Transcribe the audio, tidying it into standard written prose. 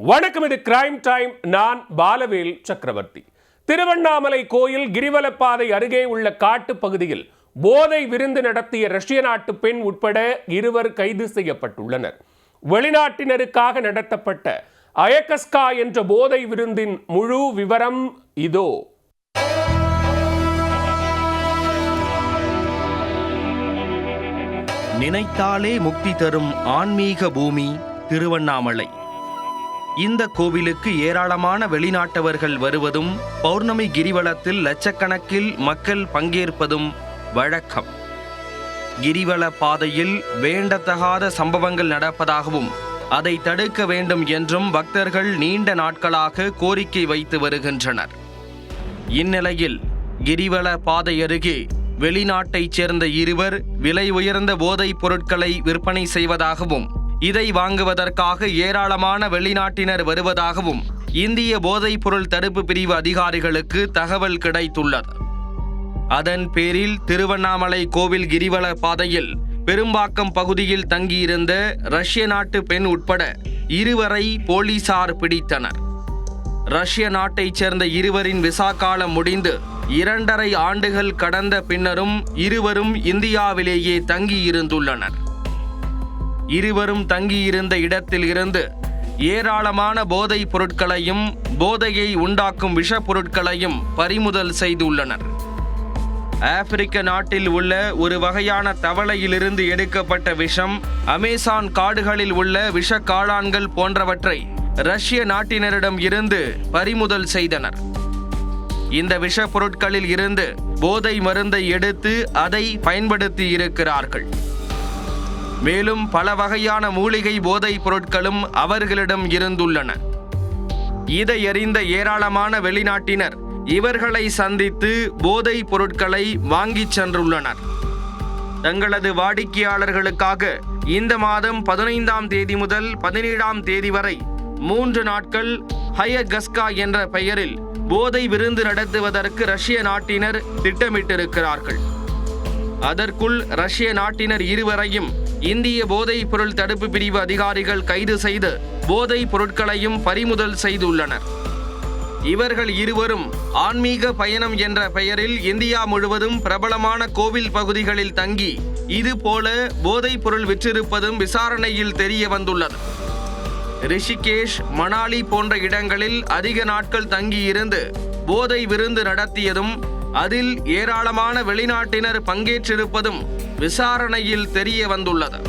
வணக்கம், இது crime time. நான் பாலவேல் சக்கரவர்த்தி. திருவண்ணாமலை கோயில் கிரிவலப்பாதை அருகே உள்ள காட்டு பகுதியில் போதை விருந்து நடத்திய ரஷ்ய நாட்டு பெண் உட்பட 2 கைது செய்யப்பட்டுள்ளனர். வெளிநாட்டினருக்காக நடத்தப்பட்ட அயகஸ்கா என்ற போதை விருந்தின் முழு விவரம் இதோ. நினைத்தாலே முக்தி தரும் ஆன்மீக பூமி திருவண்ணாமலை. இந்த கோவிலுக்கு ஏராளமான வெளிநாட்டவர்கள் வருவதும் பௌர்ணமி கிரிவலத்தில் லட்சக்கணக்கில் மக்கள் பங்கேற்பதும் வழக்கம். கிரிவல பாதையில் வேண்டத்தகாத சம்பவங்கள் நடப்பதாகவும் அதை தடுக்க வேண்டும் என்றும் பக்தர்கள் நீண்ட நாட்களாக கோரிக்கை வைத்து வருகின்றனர். இந்நிலையில் கிரிவல பாதை அருகே வெளிநாட்டைச் சேர்ந்த 2 விலை உயர்ந்த போதைப் பொருட்களை விற்பனை செய்வதாகவும் இதை வாங்குவதற்காக ஏராளமான வெளிநாட்டினர் வருவதாகவும் இந்திய போதைப் பொருள் தடுப்பு பிரிவு அதிகாரிகளுக்கு தகவல் கிடைத்துள்ளது. அதன் பேரில் திருவண்ணாமலை கோவில் கிரிவல பாதையில் பெரும்பாக்கம் பகுதியில் தங்கியிருந்த ரஷ்ய நாட்டு பெண் உட்பட 2 போலீசார் பிடித்தனர். ரஷ்ய நாட்டைச் சேர்ந்த 2 விசா காலம் முடிந்து 2.5 ஆண்டுகள் கடந்த பின்னரும் 2 இந்தியாவிலேயே தங்கியிருந்துள்ளனர். 2 தங்கியிருந்த இடத்தில் இருந்து ஏராளமான போதைப் பொருட்களையும் போதையை உண்டாக்கும் விஷ பொருட்களையும் பறிமுதல் செய்துள்ளனர். ஆப்பிரிக்க நாட்டில் உள்ள ஒரு வகையான தவளையிலிருந்து எடுக்கப்பட்ட விஷம், அமேசான் காடுகளில் உள்ள விஷ காளான்கள் போன்றவற்றை ரஷ்ய நாட்டினரிடம் இருந்து பறிமுதல் செய்தனர். இந்த விஷ பொருட்களில் இருந்து போதை மருந்தை எடுத்து அதை பயன்படுத்தி இருக்கிறார்கள். மேலும் பல வகையான மூலிகை போதைப் பொருட்களும் அவர்களிடம் இருந்துள்ளன. இதை அறிந்த ஏராளமான வெளிநாட்டினர் இவர்களை சந்தித்து போதைப் பொருட்களை வாங்கிச் சென்றுள்ளனர். தங்களது வாடிக்கையாளர்களுக்காக இந்த மாதம் 15ஆம் தேதி முதல் 17ஆம் தேதி வரை 3 நாட்கள் அயகஸ்கா என்ற பெயரில் போதை விருந்து நடத்துவதற்கு ரஷ்ய நாட்டினர் திட்டமிட்டிருக்கிறார்கள். அதற்குள் ரஷ்ய நாட்டினர் 2 இந்திய போதைப் பொருள் தடுப்பு பிரிவு அதிகாரிகள் கைது செய்து போதைப் பொருட்களையும் பறிமுதல் செய்துள்ளனர். இவர்கள் 2 ஆன்மீக பயணம் என்ற பெயரில் இந்தியா முழுவதும் பிரபலமான கோவில் பகுதிகளில் தங்கி இதுபோல போதைப் பொருள் விற்றிருப்பதும் விசாரணையில் தெரிய வந்துள்ளது. ரிஷிகேஷ், மணாலி போன்ற இடங்களில் அதிக நாட்கள் தங்கியிருந்து போதை விருந்து நடத்தியதும் அதில் ஏராளமான வெளிநாட்டினர் பங்கேற்றிருப்பதும் விசாரணையில் தெரிய வந்துள்ளது.